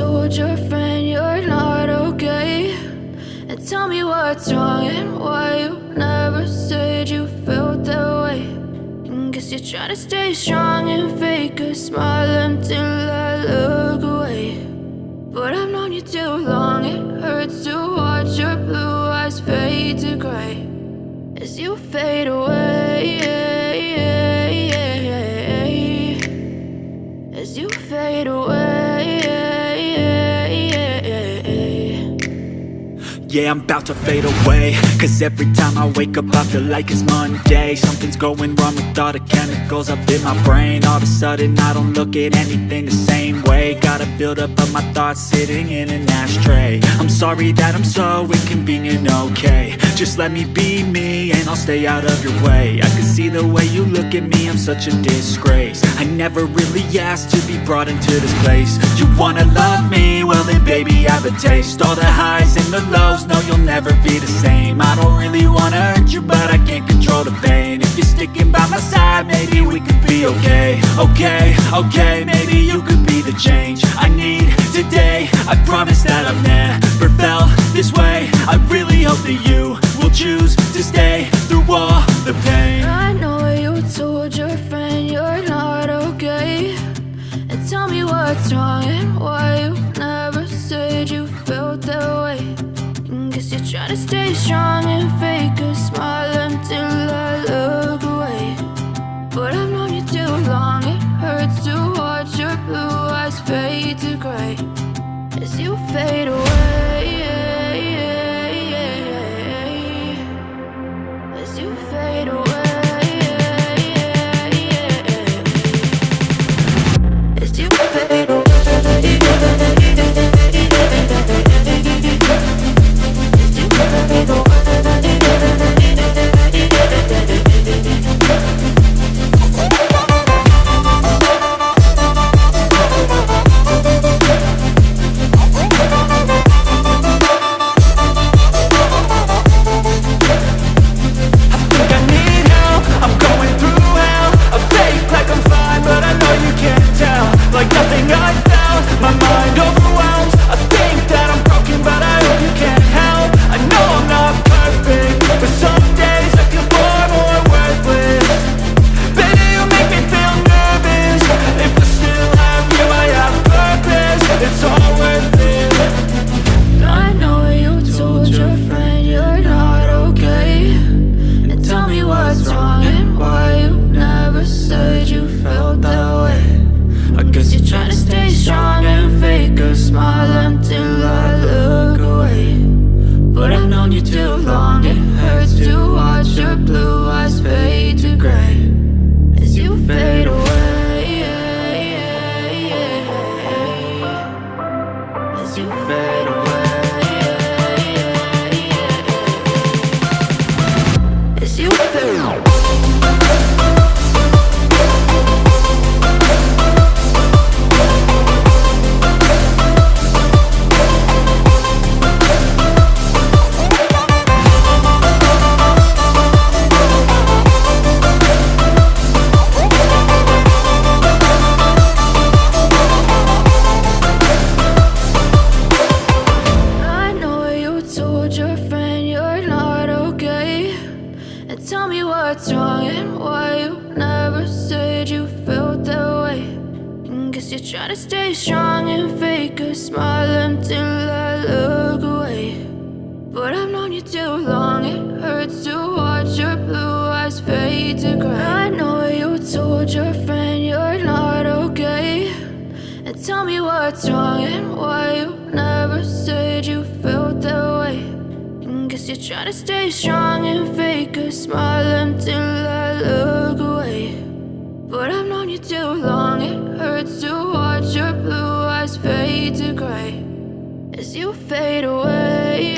told your friend you're not okay? And tell me what's wrong and why you never said you felt that way. And guess you're trying to stay strong and fake a smile until I look away. But I've known you too long, it hurts to watch your blue eyes fade to gray as you fade away, as you fade away. Yeah, I'm about to fade away, cause every time I wake up I feel like it's Monday. Something's going wrong with all the chemicals up in my brain. All of a sudden I don't look at anything the same way. Got a buildup of my thoughts sitting in an ashtray. I'm sorry that I'm so inconvenient, okay? Just let me be me and I'll stay out of your way. I can see the way you look at me, I'm such a disgrace. I never really asked to be brought into this place. You wanna love me? Well then baby I have a taste. All the highs and the lows, no, you'll never be the same. I don't really wanna hurt you, but I can't control the pain. If you're sticking by my side, maybe we could be okay. Okay, maybe you could be the change I need today. I promise that I've never felt this way. I really hope that you will choose to stay through all the pain. I know you told your friend you're not okay. And tell me what's wrong and why you never said you felt that way. Guess you're trying to stay strong and fake a smile until I look away. But I've known you too long, it hurts to watch your blue eyes fade to gray as you fade away, as you fade away, as you fade away. Try to stay strong and fake a smile until I look away. But I've known you too long, it hurts to watch your blue eyes fade to gray as you fade away,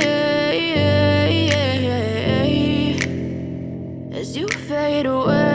as you fade away.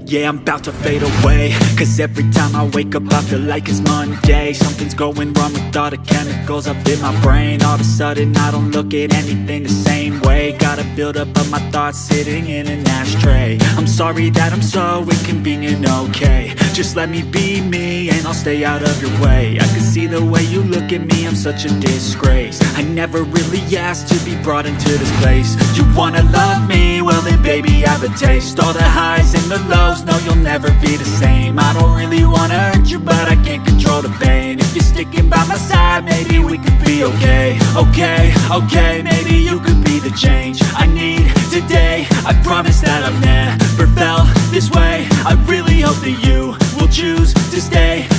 Yeah, I'm about to fade away, cause every time I wake up I feel like it's Monday. Something's going wrong with all the chemicals up in my brain. All of a sudden I don't look at anything the same way. Got a buildup of my thoughts sitting in an ashtray. I'm sorry that I'm so inconvenient, okay? Just let me be me and I'll stay out of your way. I can see the way you look at me, I'm such a disgrace. I never really asked to be brought into this place. You wanna love me? Well then baby, have a taste. All the highs and the lows, no you'll never be the same. I don't really wanna hurt you, but I can't control the pain. If you're sticking by my side, maybe we could be okay. Okay, maybe you could be the change I need today. I promise that I've never felt this way. I really hope that you will choose to stay.